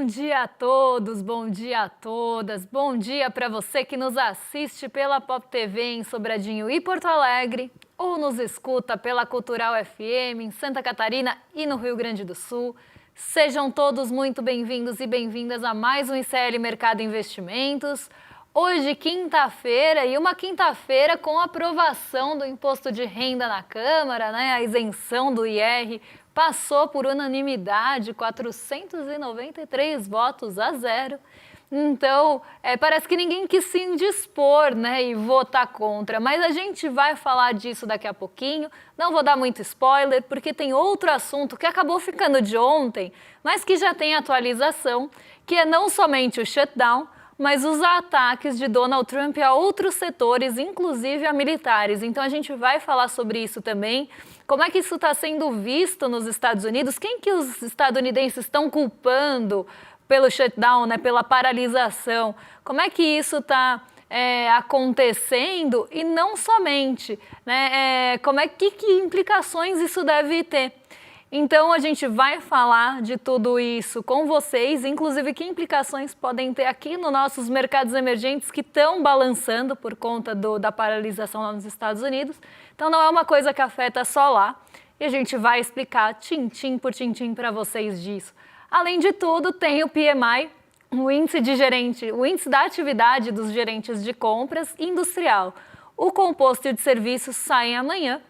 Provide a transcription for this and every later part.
dia a todos, bom dia a todas, bom dia para você que nos assiste pela Pop TV em Sobradinho e Porto Alegre, ou nos escuta pela Cultural FM em Santa Catarina e no Rio Grande do Sul. Sejam todos muito bem-vindos e bem-vindas a mais um ICL Mercado Investimentos. Hoje, quinta-feira, e uma quinta-feira com aprovação do imposto de renda na Câmara, né? A isenção do IR passou por unanimidade, 493 votos a 0. Então, parece que ninguém quis se indispor, né, e votar contra. Mas a gente vai falar disso daqui a pouquinho. Não vou dar muito spoiler, porque tem outro assunto que acabou ficando de ontem, mas que já tem atualização, que é não somente o shutdown, mas os ataques de Donald Trump a outros setores, inclusive a militares. Então a gente vai falar sobre isso também. Como é que isso está sendo visto nos Estados Unidos? Quem que os estadunidenses estão culpando pelo shutdown, né, pela paralisação? Como é que isso está acontecendo? E não somente, né, que implicações isso deve ter? Então, a gente vai falar de tudo isso com vocês, inclusive que implicações podem ter aqui nos nossos mercados emergentes que estão balançando por conta da paralisação lá nos Estados Unidos. Então, não é uma coisa que afeta só lá e a gente vai explicar tintim por tintim para vocês disso. Além de tudo, tem o PMI, o índice da atividade dos gerentes de compras industrial. O composto de serviços sai amanhã.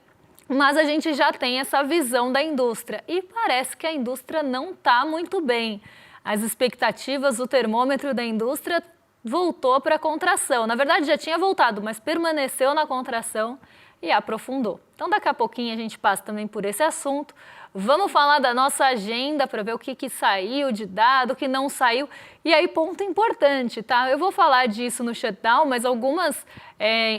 Mas a gente já tem essa visão da indústria e parece que a indústria não está muito bem. As expectativas, o termômetro da indústria voltou para a contração. Na verdade, já tinha voltado, mas permaneceu na contração e aprofundou. Então, daqui a pouquinho a gente passa também por esse assunto. Vamos falar da nossa agenda para ver o que saiu de dado, o que não saiu. E aí, ponto importante, tá? Eu vou falar disso no shutdown, mas algumas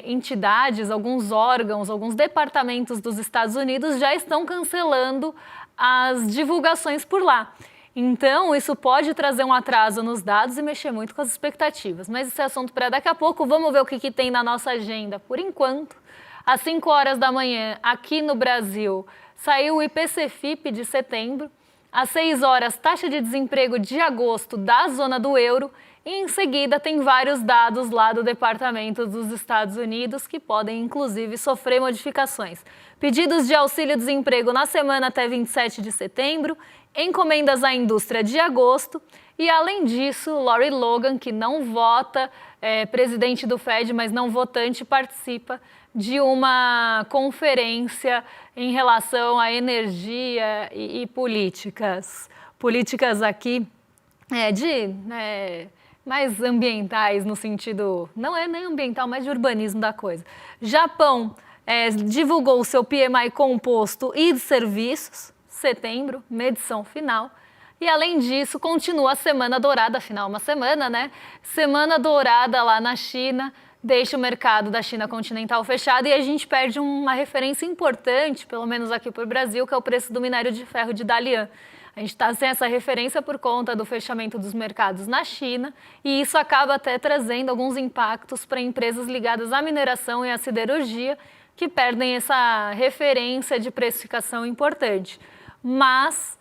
entidades, alguns órgãos, alguns departamentos dos Estados Unidos já estão cancelando as divulgações por lá. Então, isso pode trazer um atraso nos dados e mexer muito com as expectativas. Mas esse é assunto para daqui a pouco. Vamos ver o que tem na nossa agenda por enquanto. Às 5 horas da manhã, aqui no Brasil, saiu o IPC-FIP de setembro. Às 6 horas, taxa de desemprego de agosto da zona do euro. E em seguida, tem vários dados lá do Departamento dos Estados Unidos que podem, inclusive, sofrer modificações. Pedidos de auxílio-desemprego na semana até 27 de setembro. Encomendas à indústria de agosto. E, além disso, Lori Logan, que não vota, presidente do Fed, mas não votante, participa de uma conferência em relação à energia e políticas. Políticas aqui mais ambientais, no sentido, não é nem ambiental, mas de urbanismo da coisa. Japão divulgou o seu PMI composto e de serviços, setembro, medição final. E, além disso, continua a Semana Dourada, afinal, uma semana, né? Semana Dourada lá na China, deixa o mercado da China continental fechado e a gente perde uma referência importante, pelo menos aqui para o Brasil, que é o preço do minério de ferro de Dalian. A gente está sem essa referência por conta do fechamento dos mercados na China e isso acaba até trazendo alguns impactos para empresas ligadas à mineração e à siderurgia que perdem essa referência de precificação importante. Mas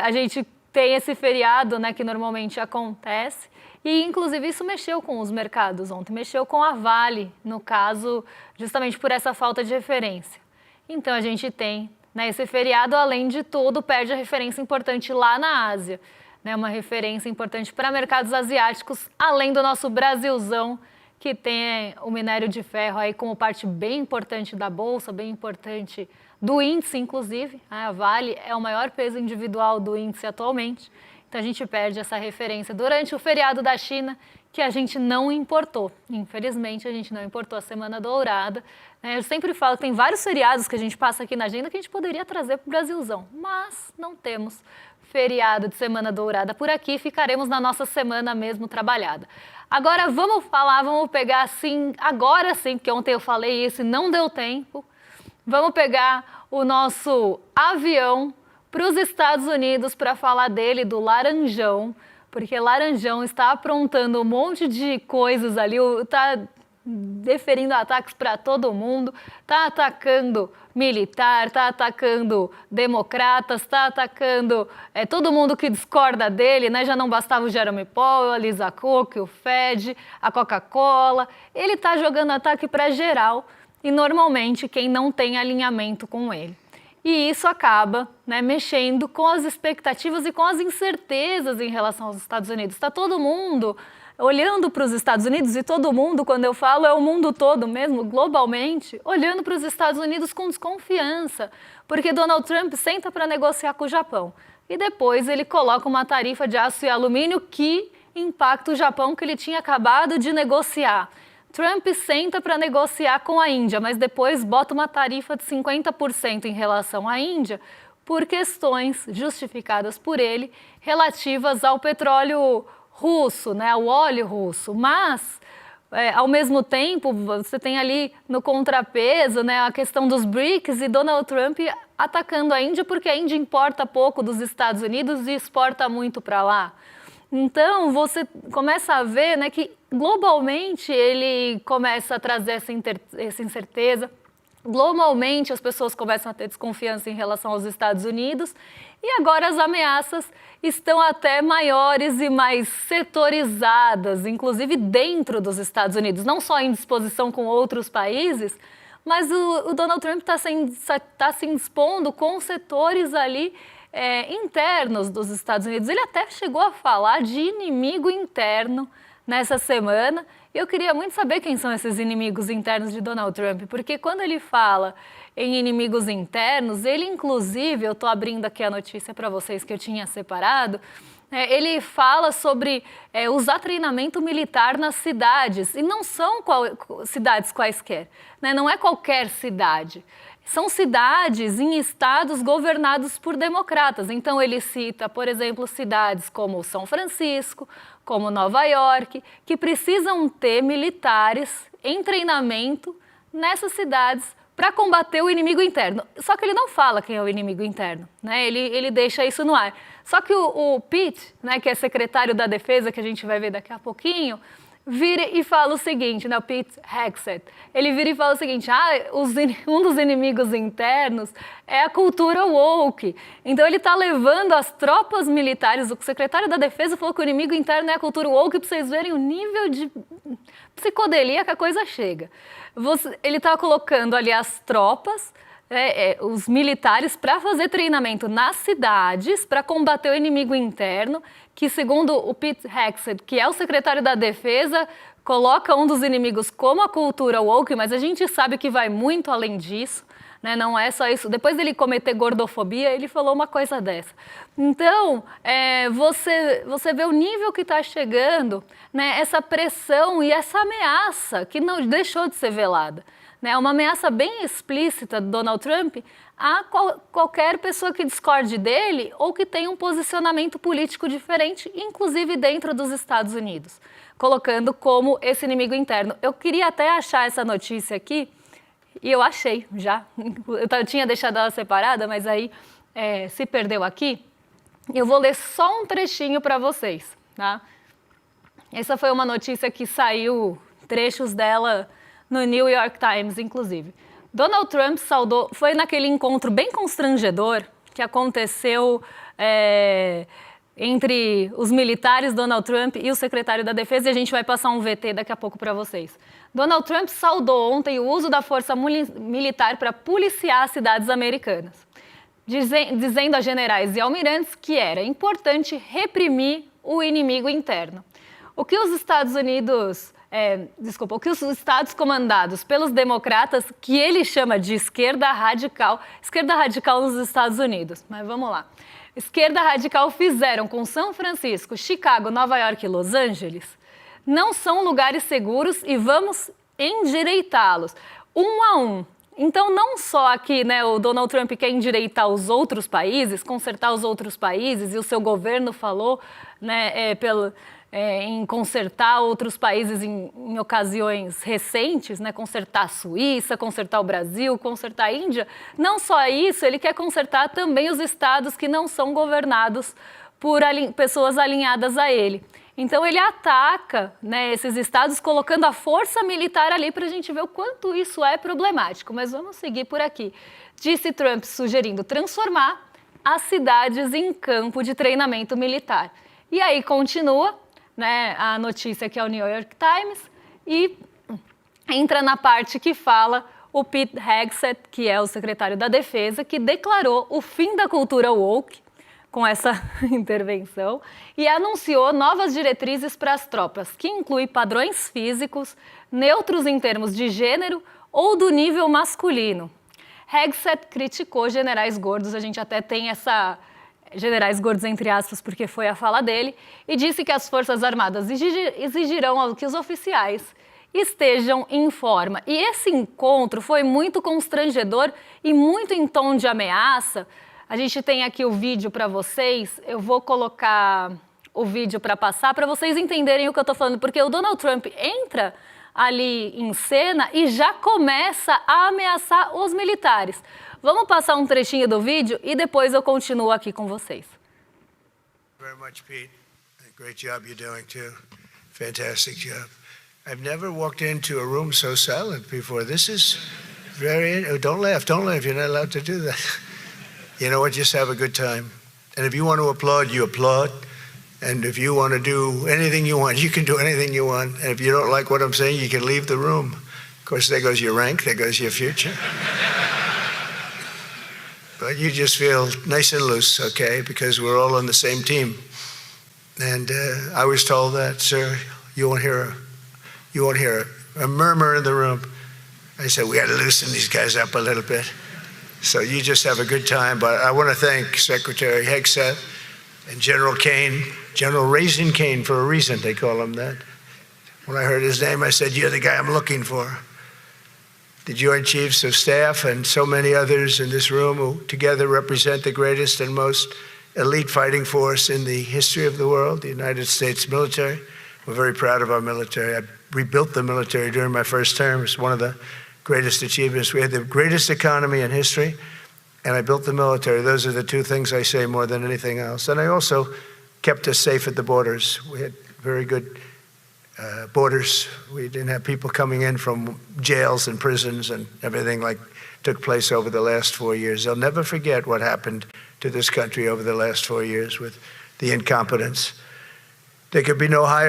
a gente tem esse feriado, né, que normalmente acontece e, inclusive, isso mexeu com os mercados ontem, mexeu com a Vale, no caso, justamente por essa falta de referência. Então, a gente tem, né, esse feriado, além de tudo, perde a referência importante lá na Ásia, né, uma referência importante para mercados asiáticos, além do nosso Brasilzão, que tem o minério de ferro aí como parte bem importante da Bolsa, bem importante do índice, inclusive. A Vale é o maior peso individual do índice atualmente. Então, a gente perde essa referência durante o feriado da China, que a gente não importou. Infelizmente, a gente não importou a Semana Dourada. Eu sempre falo que tem vários feriados que a gente passa aqui na agenda que a gente poderia trazer para o Brasilzão, mas não temos feriado de Semana Dourada por aqui, ficaremos na nossa semana mesmo trabalhada. Agora, vamos pegar assim, agora sim, porque ontem eu falei isso e não deu tempo. Vamos pegar o nosso avião para os Estados Unidos para falar dele, do Laranjão, porque Laranjão está aprontando um monte de coisas ali, está deferindo ataques para todo mundo, está atacando militar, está atacando democratas, está atacando todo mundo que discorda dele, né? Já não bastava o Jeremy Powell, a Lisa Cook, o Fed, a Coca-Cola. Ele está jogando ataque para geral e normalmente quem não tem alinhamento com ele. E isso acaba, né, mexendo com as expectativas e com as incertezas em relação aos Estados Unidos. Está todo mundo olhando para os Estados Unidos, e todo mundo, quando eu falo, é o mundo todo mesmo, globalmente, olhando para os Estados Unidos com desconfiança, porque Donald Trump senta para negociar com o Japão. E depois ele coloca uma tarifa de aço e alumínio que impacta o Japão, que ele tinha acabado de negociar. Trump senta para negociar com a Índia, mas depois bota uma tarifa de 50% em relação à Índia, por questões justificadas por ele, relativas ao petróleo russo, né, ao óleo russo. Mas, ao mesmo tempo, você tem ali no contrapeso, né, a questão dos BRICS e Donald Trump atacando a Índia, porque a Índia importa pouco dos Estados Unidos e exporta muito para lá. Então, você começa a ver, né, que globalmente ele começa a trazer essa incerteza. Globalmente, as pessoas começam a ter desconfiança em relação aos Estados Unidos e agora as ameaças estão até maiores e mais setorizadas, inclusive dentro dos Estados Unidos, não só em disposição com outros países, mas o Donald Trump está se expondo com setores ali internos dos Estados Unidos. Ele até chegou a falar de inimigo interno nessa semana. Eu queria muito saber quem são esses inimigos internos de Donald Trump, porque quando ele fala em inimigos internos, ele inclusive, eu estou abrindo aqui a notícia para vocês que eu tinha separado, ele fala sobre usar treinamento militar nas cidades, e não são cidades quaisquer, né? Não é qualquer cidade. São cidades em estados governados por democratas. Então ele cita, por exemplo, cidades como São Francisco, como Nova York, que precisam ter militares em treinamento nessas cidades para combater o inimigo interno. Só que ele não fala quem é o inimigo interno, né? Ele deixa isso no ar. Só que o Pete, né, que é secretário da Defesa, que a gente vai ver daqui a pouquinho, vira e fala o seguinte, né, o Pete Hegseth, ele vira e fala o seguinte, um dos inimigos internos é a cultura woke. Então ele está levando as tropas militares, o secretário da Defesa falou que o inimigo interno é a cultura woke, para vocês verem o nível de psicodelia que a coisa chega. Ele está colocando ali as tropas, os militares, para fazer treinamento nas cidades, para combater o inimigo interno, que segundo o Pete Hegseth, que é o secretário da Defesa, coloca um dos inimigos como a cultura woke, mas a gente sabe que vai muito além disso, né? Não é só isso. Depois dele cometer gordofobia, ele falou uma coisa dessa. Então, você vê o nível que está chegando, né? Essa pressão e essa ameaça que não deixou de ser velada. Né? Uma ameaça bem explícita do Donald Trump a qualquer pessoa que discorde dele ou que tenha um posicionamento político diferente, inclusive dentro dos Estados Unidos, colocando como esse inimigo interno. Eu queria até achar essa notícia aqui, e eu achei já. Eu tinha deixado ela separada, mas aí se perdeu aqui. Eu vou ler só um trechinho para vocês. Tá? Essa foi uma notícia que saiu, trechos dela no New York Times, inclusive. Donald Trump saudou, foi naquele encontro bem constrangedor que aconteceu entre os militares, Donald Trump e o secretário da Defesa, e a gente vai passar um VT daqui a pouco para vocês. Donald Trump saudou ontem o uso da força militar para policiar as cidades americanas, dizendo a generais e almirantes que era importante reprimir o inimigo interno. O que os Estados Unidos... o que os estados comandados pelos democratas, que ele chama de esquerda radical nos Estados Unidos, mas vamos lá. Esquerda radical fizeram com São Francisco, Chicago, Nova York e Los Angeles, não são lugares seguros e vamos endireitá-los, um a um. Então, não só aqui, né, o Donald Trump quer endireitar os outros países, consertar os outros países, e o seu governo falou, né, em consertar outros países em ocasiões recentes, né? Consertar a Suíça, consertar o Brasil, consertar a Índia. Não só isso, ele quer consertar também os estados que não são governados por pessoas alinhadas a ele. Então ele ataca, né, esses estados colocando a força militar ali para a gente ver o quanto isso é problemático. Mas vamos seguir por aqui. Disse Trump sugerindo transformar as cidades em campo de treinamento militar. E aí continua, né, a notícia que é o New York Times e entra na parte que fala o Pete Hegseth, que é o secretário da Defesa, que declarou o fim da cultura woke com essa intervenção e anunciou novas diretrizes para as tropas, que inclui padrões físicos, neutros em termos de gênero ou do nível masculino. Hegseth criticou generais gordos, a gente até tem essa generais gordos entre aspas porque foi a fala dele, e disse que as Forças Armadas exigirão que os oficiais estejam em forma. E esse encontro foi muito constrangedor e muito em tom de ameaça. A gente tem aqui o vídeo para vocês, eu vou colocar o vídeo para passar, para vocês entenderem o que eu estou falando, porque o Donald Trump entra ali em cena e já começa a ameaçar os militares. Vamos passar um trechinho do vídeo e depois eu continuo aqui com vocês. Very much, Pete. Great job you're doing too. Fantastic job. I've never walked into a room so silent before. This is very... Oh, don't laugh, you're not allowed to do that. You know what, just have a good time. And if you want to applaud, you applaud. And if you want to do anything you want, you can do anything you want. And if you don't like what I'm saying, you can leave the room. Of course, there goes your rank, there goes your future. But you just feel nice and loose, okay? Because we're all on the same team. And I was told that, sir, you won't hear a murmur in the room. I said, we got to loosen these guys up a little bit. So you just have a good time. But I want to thank Secretary Hegseth and General Kane, General Raisin Kane for a reason, they call him that. When I heard his name, I said, you're the guy I'm looking for. The Joint Chiefs of Staff and so many others in this room who together represent the greatest and most elite fighting force in the history of the world, the United States military. We're very proud of our military. I rebuilt the military during my first term. It's one of the greatest achievements. We had the greatest economy in history, and I built the military. Those are the two things I say more than anything else. And I also kept us safe at the borders. We had very good borders. We didn't have people coming in from jails and prisons and everything like took place over the last 4 years. They'll never forget what happened to this country over the last 4 years with the incompetence. There could be no higher.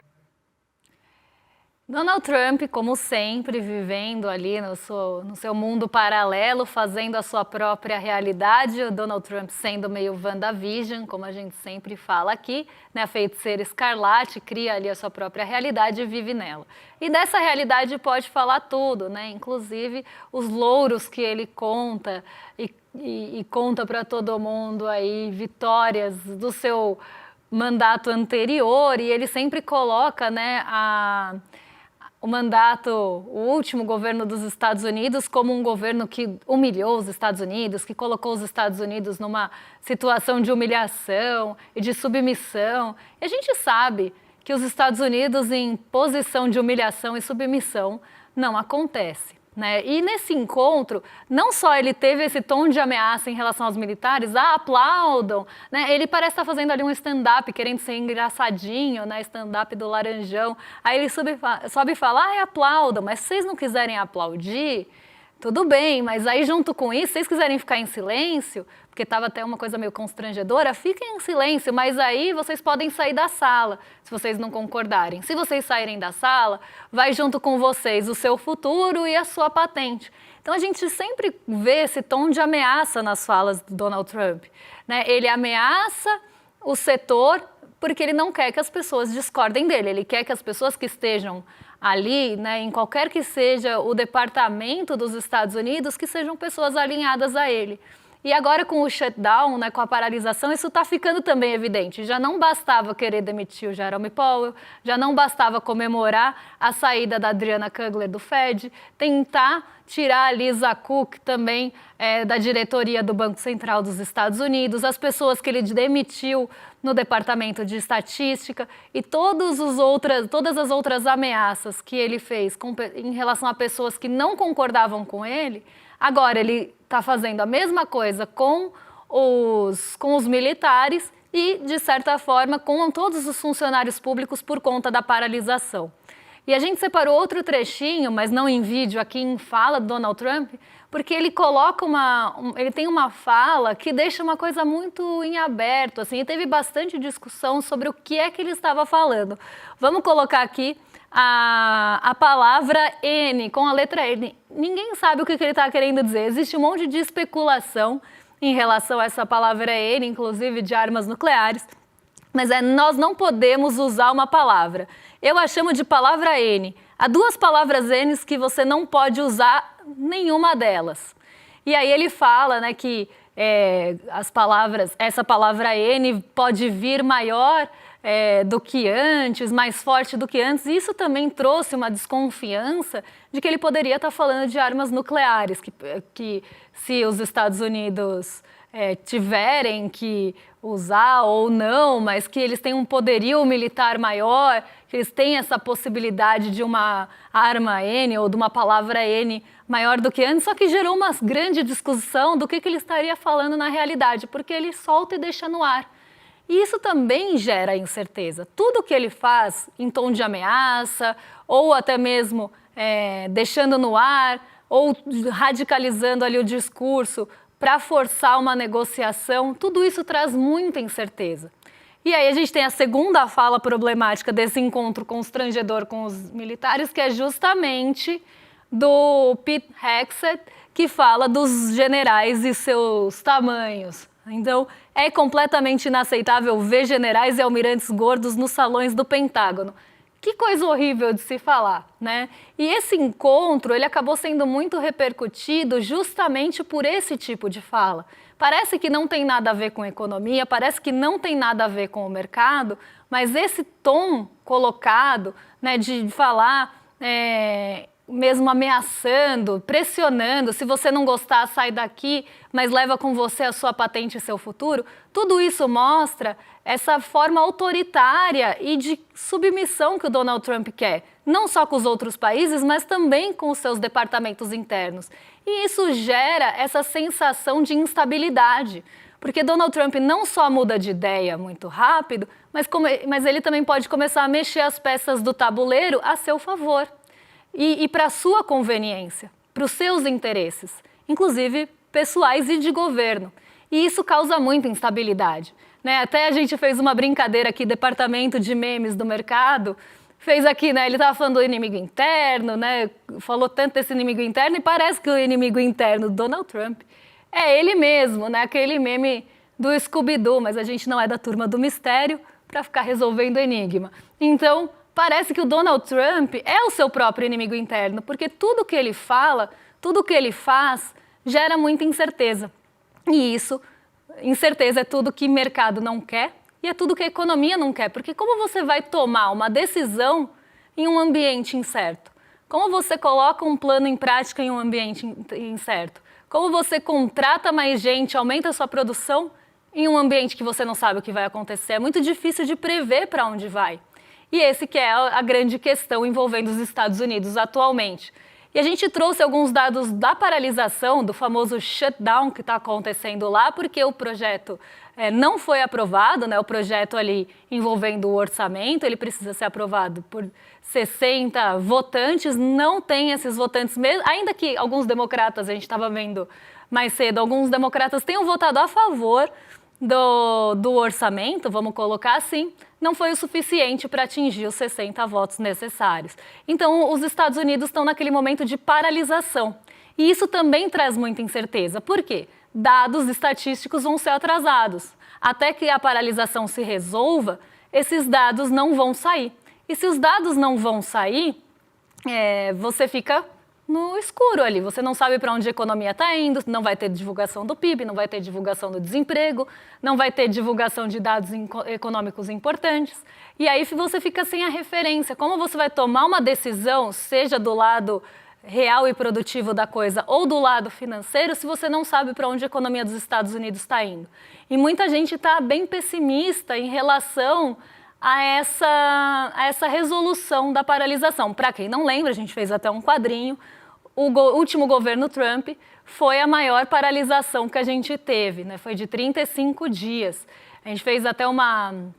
Donald Trump, como sempre, vivendo ali no seu mundo paralelo, fazendo a sua própria realidade. O Donald Trump sendo meio WandaVision, como a gente sempre fala aqui, né? A feiticeira escarlate cria ali a sua própria realidade e vive nela. E dessa realidade pode falar tudo, né? Inclusive os louros que ele conta e conta para todo mundo aí vitórias do seu mandato anterior, e ele sempre coloca, né, o último governo dos Estados Unidos como um governo que humilhou os Estados Unidos, que colocou os Estados Unidos numa situação de humilhação e de submissão. E a gente sabe que os Estados Unidos em posição de humilhação e submissão não acontece, né? E nesse encontro, não só ele teve esse tom de ameaça em relação aos militares, aplaudam, né? Ele parece estar fazendo ali um stand-up, querendo ser engraçadinho, né? Stand-up do Laranjão. Aí ele sobe e fala, aplaudam, mas se vocês não quiserem aplaudir, tudo bem, mas aí junto com isso, se vocês quiserem ficar em silêncio, porque estava até uma coisa meio constrangedora, fiquem em silêncio, mas aí vocês podem sair da sala, se vocês não concordarem. Se vocês saírem da sala, vai junto com vocês o seu futuro e a sua patente. Então a gente sempre vê esse tom de ameaça nas falas do Donald Trump, né? Ele ameaça o setor porque ele não quer que as pessoas discordem dele, ele quer que as pessoas que estejam ali, né, em qualquer que seja o departamento dos Estados Unidos, que sejam pessoas alinhadas a ele. E agora com o shutdown, né, com a paralisação, isso está ficando também evidente. Já não bastava querer demitir o Jerome Powell, já não bastava comemorar a saída da Adriana Kugler do Fed, tentar tirar a Lisa Cook também da diretoria do Banco Central dos Estados Unidos, as pessoas que ele demitiu no Departamento de Estatística e todas as outras ameaças que ele fez em relação a pessoas que não concordavam com ele. Agora ele está fazendo a mesma coisa com os militares e, de certa forma, com todos os funcionários públicos por conta da paralisação. E a gente separou outro trechinho, mas não em vídeo, aqui em fala do Donald Trump, porque ele coloca ele tem uma fala que deixa uma coisa muito em aberto, assim, e teve bastante discussão sobre o que é que ele estava falando. Vamos colocar aqui a palavra N, com a letra N. Ninguém sabe o que ele está querendo dizer, existe um monte de especulação em relação a essa palavra N, inclusive de armas nucleares, mas nós não podemos usar uma palavra. Eu a chamo de palavra N. Há duas palavras N que você não pode usar nenhuma delas. E aí ele fala, né, que essa palavra N pode vir maior do que antes, mais forte do que antes. E isso também trouxe uma desconfiança de que ele poderia estar falando de armas nucleares, que se os Estados Unidos tiverem que usar ou não, mas que eles têm um poderio militar maior, que eles têm essa possibilidade de uma arma N ou de uma palavra N maior do que antes, só que gerou uma grande discussão do que ele estaria falando na realidade, porque ele solta e deixa no ar. E isso também gera incerteza. Tudo que ele faz em tom de ameaça, ou até mesmo deixando no ar, ou radicalizando ali o discurso para forçar uma negociação, tudo isso traz muita incerteza. E aí a gente tem a segunda fala problemática desse encontro constrangedor com os militares, que é justamente do Pete Hegseth, que fala dos generais e seus tamanhos. Então, é completamente inaceitável ver generais e almirantes gordos nos salões do Pentágono. Que coisa horrível de se falar, né? E esse encontro, ele acabou sendo muito repercutido justamente por esse tipo de fala. Parece que não tem nada a ver com economia, parece que não tem nada a ver com o mercado, mas esse tom colocado, né, de falar mesmo ameaçando, pressionando, se você não gostar, sai daqui, mas leva com você a sua patente e seu futuro, tudo isso mostra essa forma autoritária e de submissão que o Donald Trump quer, não só com os outros países, mas também com os seus departamentos internos. E isso gera essa sensação de instabilidade, porque Donald Trump não só muda de ideia muito rápido, mas ele também pode começar a mexer as peças do tabuleiro a seu favor. E para a sua conveniência, para os seus interesses, inclusive pessoais e de governo. E isso causa muita instabilidade, né? Até a gente fez uma brincadeira aqui, departamento de memes do mercado, fez aqui, né? Ele estava falando do inimigo interno, né? Falou tanto desse inimigo interno e parece que o inimigo interno do Donald Trump é ele mesmo, né? Aquele meme do Scooby-Doo, mas a gente não é da turma do mistério para ficar resolvendo enigma. Então, parece que o Donald Trump é o seu próprio inimigo interno, porque tudo que ele fala, tudo que ele faz, gera muita incerteza. E isso, incerteza é tudo que mercado não quer e é tudo que a economia não quer, porque como você vai tomar uma decisão em um ambiente incerto? Como você coloca um plano em prática em um ambiente incerto? Como você contrata mais gente, aumenta a sua produção em um ambiente que você não sabe o que vai acontecer? É muito difícil de prever para onde vai. E esse que é a grande questão envolvendo os Estados Unidos atualmente. E a gente trouxe alguns dados da paralisação, do famoso shutdown que está acontecendo lá, porque o projeto não foi aprovado, né? O projeto ali envolvendo o orçamento, ele precisa ser aprovado por 60 votantes, não tem esses votantes mesmo, ainda que alguns democratas, a gente estava vendo mais cedo, alguns democratas tenham votado a favor do orçamento, vamos colocar assim, não foi o suficiente para atingir os 60 votos necessários. Então, os Estados Unidos estão naquele momento de paralisação. E isso também traz muita incerteza. Por quê? Dados estatísticos vão ser atrasados. Até que a paralisação se resolva, esses dados não vão sair. E se os dados não vão sair, você fica no escuro ali, você não sabe para onde a economia está indo, não vai ter divulgação do PIB, não vai ter divulgação do desemprego, não vai ter divulgação de dados econômicos importantes, e aí você fica sem a referência. Como você vai tomar uma decisão, seja do lado real e produtivo da coisa ou do lado financeiro, se você não sabe para onde a economia dos Estados Unidos está indo? E muita gente está bem pessimista em relação a essa resolução da paralisação. Para quem não lembra, a gente fez até um quadrinho, o último governo Trump foi a maior paralisação que a gente teve, né? Foi de 35 dias. A gente fez até um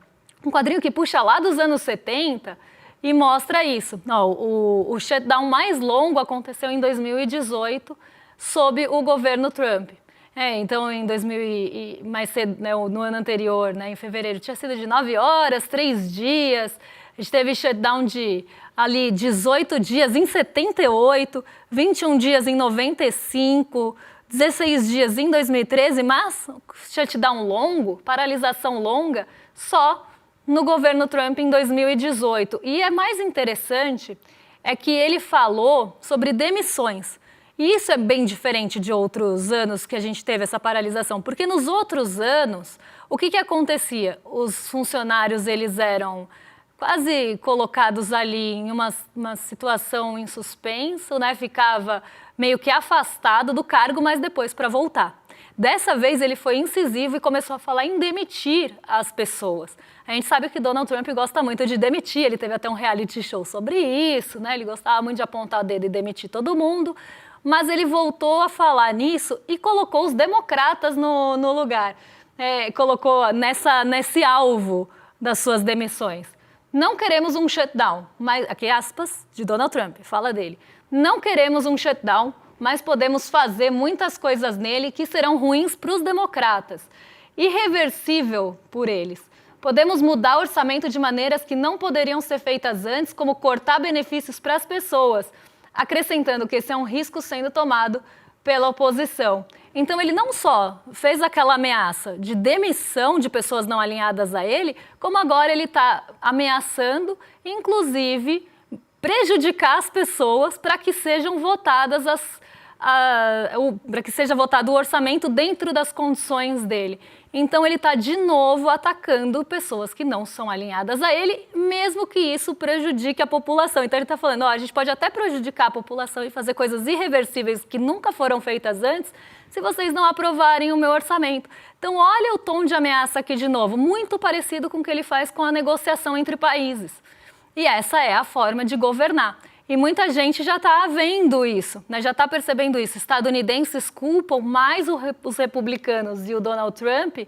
quadrinho que puxa lá dos anos 70 e mostra isso. Não, o shutdown mais longo aconteceu em 2018, sob o governo Trump. Então, em 2000 mais cedo, né, no ano anterior, né, em fevereiro, tinha sido de 9 horas, 3 dias. A gente teve shutdown de ali 18 dias em 78, 21 dias em 95, 16 dias em 2013, mas shutdown longo, paralisação longa, só no governo Trump em 2018. E é mais interessante é que ele falou sobre demissões. E isso é bem diferente de outros anos que a gente teve essa paralisação, porque nos outros anos, o que acontecia? Os funcionários, eles eram quase colocados ali em uma situação em suspenso, né? Ficava meio que afastado do cargo, mas depois para voltar. Dessa vez ele foi incisivo e começou a falar em demitir as pessoas. A gente sabe que Donald Trump gosta muito de demitir, ele teve até um reality show sobre isso, né? Ele gostava muito de apontar o dedo e demitir todo mundo. Mas ele voltou a falar nisso e colocou os democratas no lugar. Colocou nesse alvo das suas demissões. Não queremos um shutdown, mas, aqui aspas de Donald Trump, fala dele. Não queremos um shutdown, mas podemos fazer muitas coisas nele que serão ruins para os democratas. Irreversível por eles. Podemos mudar o orçamento de maneiras que não poderiam ser feitas antes, como cortar benefícios para as pessoas, acrescentando que esse é um risco sendo tomado pela oposição. Então ele não só fez aquela ameaça de demissão de pessoas não alinhadas a ele, como agora ele está ameaçando, inclusive, prejudicar as pessoas para que sejam votadas para que seja votado o orçamento dentro das condições dele. Então ele está de novo atacando pessoas que não são alinhadas a ele, mesmo que isso prejudique a população. Então ele está falando, a gente pode até prejudicar a população e fazer coisas irreversíveis que nunca foram feitas antes, se vocês não aprovarem o meu orçamento. Então olha o tom de ameaça aqui de novo, muito parecido com o que ele faz com a negociação entre países. E essa é a forma de governar. E muita gente já está vendo isso, né? Já está percebendo isso. Estadunidenses culpam mais os republicanos e o Donald Trump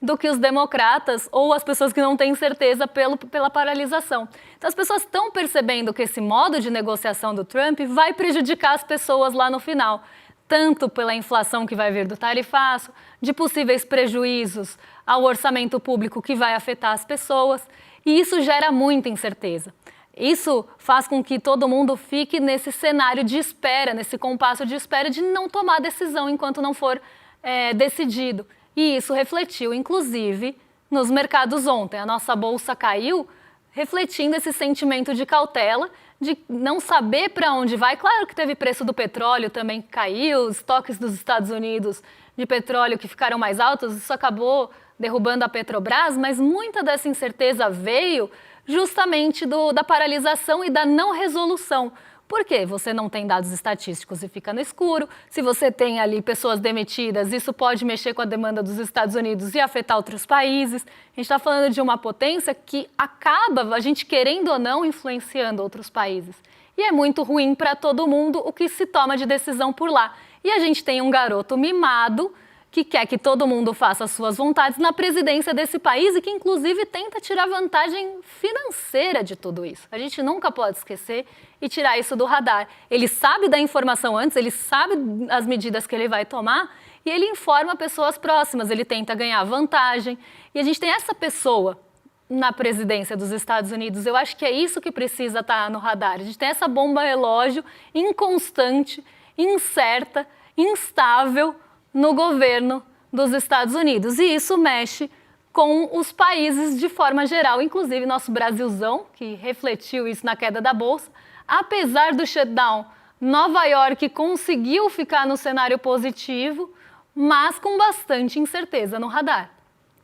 do que os democratas ou as pessoas que não têm certeza pela paralisação. Então as pessoas estão percebendo que esse modo de negociação do Trump vai prejudicar as pessoas lá no final, tanto pela inflação que vai vir do tarifaço, de possíveis prejuízos ao orçamento público que vai afetar as pessoas, e isso gera muita incerteza. Isso faz com que todo mundo fique nesse cenário de espera, nesse compasso de espera de não tomar decisão enquanto não for decidido. E isso refletiu, inclusive, nos mercados ontem. A nossa bolsa caiu, refletindo esse sentimento de cautela, de não saber para onde vai. Claro que teve preço do petróleo também que caiu, os estoques dos Estados Unidos de petróleo que ficaram mais altos, isso acabou derrubando a Petrobras, mas muita dessa incerteza veio justamente da paralisação e da não resolução. Por quê? Você não tem dados estatísticos e fica no escuro. Se você tem ali pessoas demitidas, isso pode mexer com a demanda dos Estados Unidos e afetar outros países. A gente está falando de uma potência que acaba, a gente querendo ou não, influenciando outros países. E é muito ruim para todo mundo o que se toma de decisão por lá. E a gente tem um garoto mimado que quer que todo mundo faça as suas vontades na presidência desse país e que, inclusive, tenta tirar vantagem financeira de tudo isso. A gente nunca pode esquecer e tirar isso do radar. Ele sabe da informação antes, ele sabe as medidas que ele vai tomar e ele informa pessoas próximas, ele tenta ganhar vantagem. E a gente tem essa pessoa na presidência dos Estados Unidos. Eu acho que é isso que precisa estar no radar. A gente tem essa bomba relógio inconstante, incerta, instável, no governo dos Estados Unidos. E isso mexe com os países de forma geral, inclusive nosso Brasilzão, que refletiu isso na queda da Bolsa. Apesar do shutdown, Nova York conseguiu ficar no cenário positivo, mas com bastante incerteza no radar.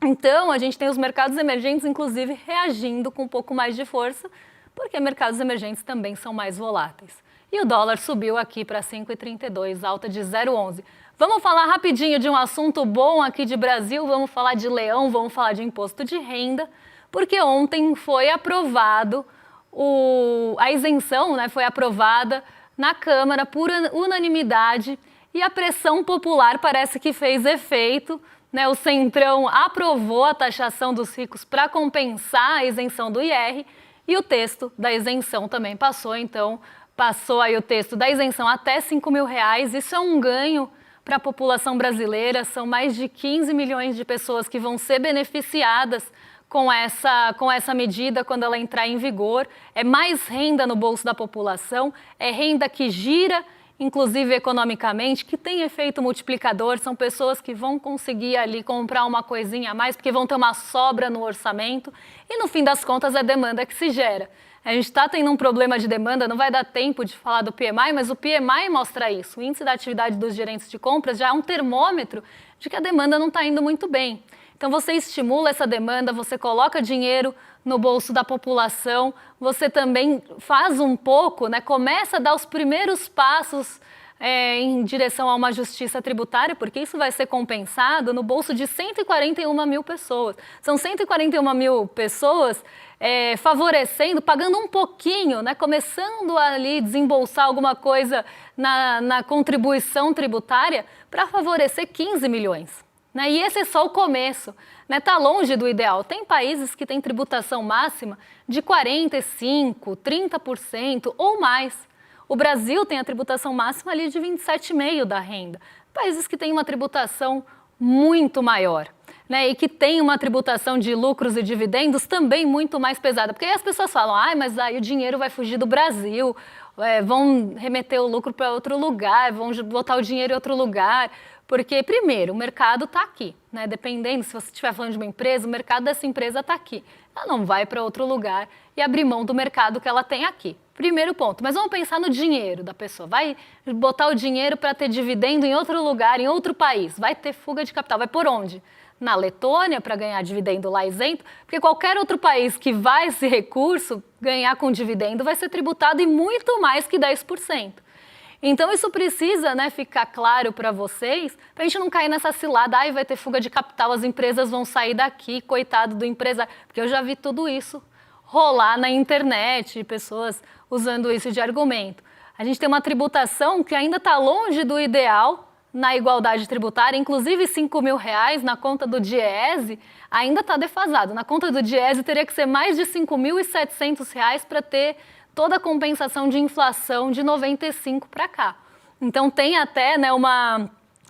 Então, a gente tem os mercados emergentes, inclusive, reagindo com um pouco mais de força, porque mercados emergentes também são mais voláteis. E o dólar subiu aqui para 5,32, alta de 0,11. Vamos falar rapidinho de um assunto bom aqui de Brasil, vamos falar de leão, vamos falar de imposto de renda, porque ontem foi aprovado, a isenção, né, foi aprovada na Câmara por unanimidade e a pressão popular parece que fez efeito, né, o Centrão aprovou a taxação dos ricos para compensar a isenção do IR e o texto da isenção também passou, então passou aí o texto da isenção até R$5.000, isso é um ganho para a população brasileira, são mais de 15 milhões de pessoas que vão ser beneficiadas com essa medida quando ela entrar em vigor. É mais renda no bolso da população, é renda que gira, inclusive economicamente, que tem efeito multiplicador, são pessoas que vão conseguir ali comprar uma coisinha a mais, porque vão ter uma sobra no orçamento, e no fim das contas é demanda que se gera. A gente está tendo um problema de demanda, não vai dar tempo de falar do PMI, mas o PMI mostra isso. O índice da atividade dos gerentes de compras já é um termômetro de que a demanda não está indo muito bem. Então você estimula essa demanda, você coloca dinheiro no bolso da população, você também faz um pouco, né, começa a dar os primeiros passos em direção a uma justiça tributária, porque isso vai ser compensado no bolso de 141 mil pessoas. São 141 mil pessoas favorecendo, pagando um pouquinho, né, começando ali desembolsar alguma coisa na contribuição tributária para favorecer 15 milhões. Né? E esse é só o começo, está longe do ideal. Tem países que têm tributação máxima de 45%, 30% ou mais. O Brasil tem a tributação máxima ali de 27,5% da renda. Países que têm uma tributação muito maior, né? E que tem uma tributação de lucros e dividendos também muito mais pesada. Porque aí as pessoas falam, mas aí o dinheiro vai fugir do Brasil, vão remeter o lucro para outro lugar, vão botar o dinheiro em outro lugar. Porque, primeiro, o mercado está aqui, né? Dependendo, se você estiver falando de uma empresa, o mercado dessa empresa está aqui. Ela não vai para outro lugar e abrir mão do mercado que ela tem aqui. Primeiro ponto. Mas vamos pensar no dinheiro da pessoa. Vai botar o dinheiro para ter dividendo em outro lugar, em outro país. Vai ter fuga de capital. Vai por onde? Na Letônia, para ganhar dividendo lá isento, porque qualquer outro país que vai esse recurso ganhar com dividendo vai ser tributado em muito mais que 10%. Então isso precisa, né, ficar claro para vocês, para a gente não cair nessa cilada, vai ter fuga de capital, as empresas vão sair daqui, coitado do empresário, porque eu já vi tudo isso rolar na internet, pessoas usando isso de argumento. A gente tem uma tributação que ainda está longe do ideal na igualdade tributária, inclusive R$5.000 na conta do DIEESE ainda está defasado. Na conta do DIEESE teria que ser mais de R$5.700 para ter toda a compensação de inflação de 95 para cá. Então tem até, né,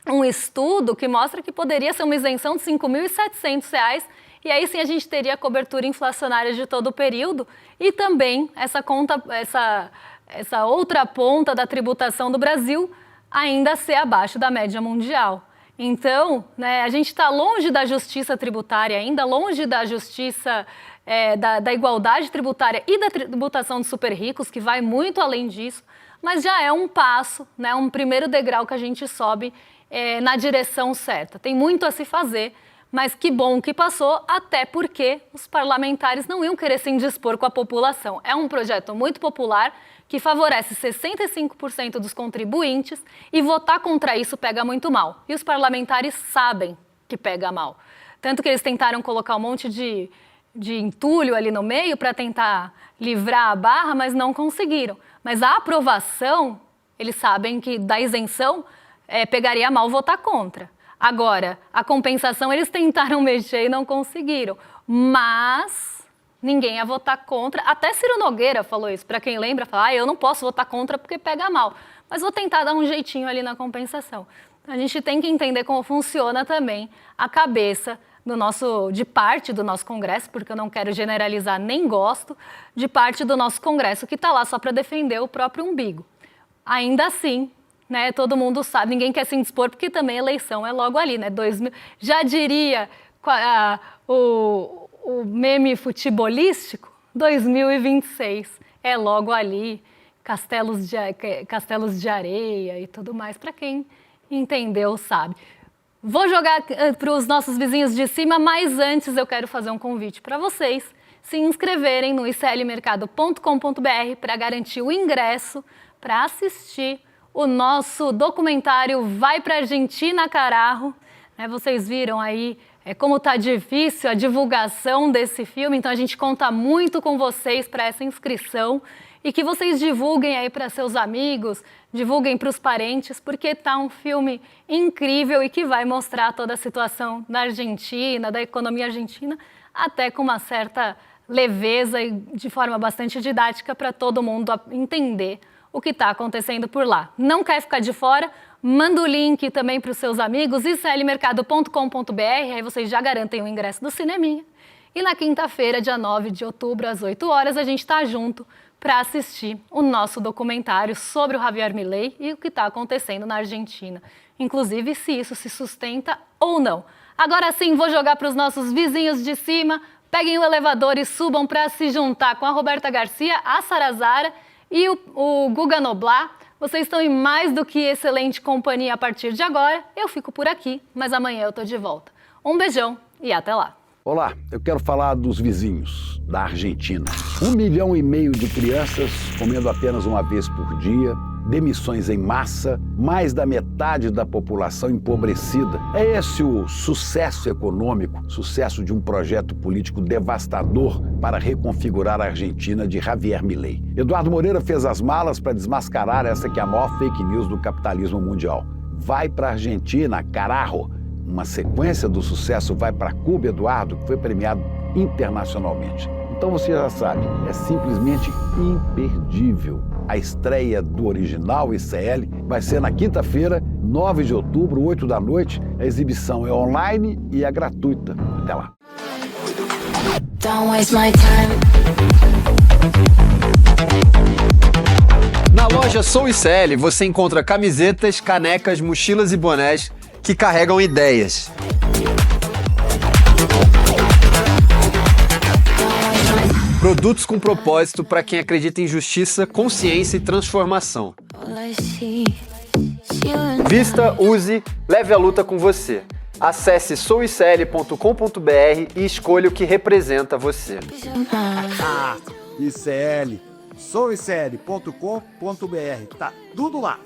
um estudo que mostra que poderia ser uma isenção de R$5.700 e aí sim a gente teria a cobertura inflacionária de todo o período e também essa outra ponta da tributação do Brasil ainda ser abaixo da média mundial. Então, né, a gente está longe da justiça tributária ainda, longe da justiça da igualdade tributária e da tributação de super ricos, que vai muito além disso, mas já é um passo, né, um primeiro degrau que a gente sobe na direção certa. Tem muito a se fazer, mas que bom que passou, até porque os parlamentares não iam querer se indispor com a população. É um projeto muito popular que favorece 65% dos contribuintes e votar contra isso pega muito mal. E os parlamentares sabem que pega mal. Tanto que eles tentaram colocar um monte de entulho ali no meio para tentar livrar a barra, mas não conseguiram. Mas a aprovação, eles sabem que da isenção pegaria mal votar contra. Agora, a compensação eles tentaram mexer e não conseguiram. Mas ninguém ia votar contra. Até Ciro Nogueira falou isso. Para quem lembra, fala, eu não posso votar contra porque pega mal. Mas vou tentar dar um jeitinho ali na compensação. A gente tem que entender como funciona também a cabeça de parte do nosso Congresso, porque eu não quero generalizar, nem gosto, de parte do nosso Congresso que está lá só para defender o próprio umbigo. Ainda assim, né, todo mundo sabe, ninguém quer se indispor, porque também a eleição é logo ali, né? Já diria o meme futebolístico, 2026 é logo ali, castelos de areia e tudo mais, para quem entendeu sabe. Vou jogar para os nossos vizinhos de cima, mas antes eu quero fazer um convite para vocês se inscreverem no iclmercado.com.br para garantir o ingresso para assistir o nosso documentário Vai pra Argentina, Carajo. Vocês viram aí como está difícil a divulgação desse filme, então a gente conta muito com vocês para essa inscrição e que vocês divulguem aí para seus amigos, divulguem para os parentes, porque tá um filme incrível e que vai mostrar toda a situação da Argentina, da economia argentina, até com uma certa leveza e de forma bastante didática para todo mundo entender o que está acontecendo por lá. Não quer ficar de fora? Manda o link também para os seus amigos, iclmercado.com.br, aí vocês já garantem o ingresso do cineminha. E na quinta-feira, dia 9 de outubro, às 8 horas, a gente está junto para assistir o nosso documentário sobre o Javier Milei e o que está acontecendo na Argentina. Inclusive, se isso se sustenta ou não. Agora sim, vou jogar para os nossos vizinhos de cima. Peguem o elevador e subam para se juntar com a Roberta Garcia, a Sarazara e o Guga Noblar. Vocês estão em mais do que excelente companhia a partir de agora. Eu fico por aqui, mas amanhã eu tô de volta. Um beijão e até lá. Olá, eu quero falar dos vizinhos da Argentina. 1,5 milhão de crianças comendo apenas uma vez por dia, demissões em massa, mais da metade da população empobrecida. É esse o sucesso econômico, sucesso de um projeto político devastador para reconfigurar a Argentina de Javier Milei. Eduardo Moreira fez as malas para desmascarar essa que é a maior fake news do capitalismo mundial. Vai para a Argentina, carajo! Uma sequência do sucesso vai para Cuba, Eduardo, que foi premiado internacionalmente. Então você já sabe, é simplesmente imperdível. A estreia do original ICL vai ser na quinta-feira, 9 de outubro, 8 da noite. A exibição é online e é gratuita. Até lá. Don't waste my time. Na loja Sou ICL você encontra camisetas, canecas, mochilas e bonés que carregam ideias. Produtos com propósito para quem acredita em justiça, consciência e transformação. Vista, use, leve a luta com você. Acesse souicl.com.br e escolha o que representa você. ICL, souicl.com.br, tá tudo lá.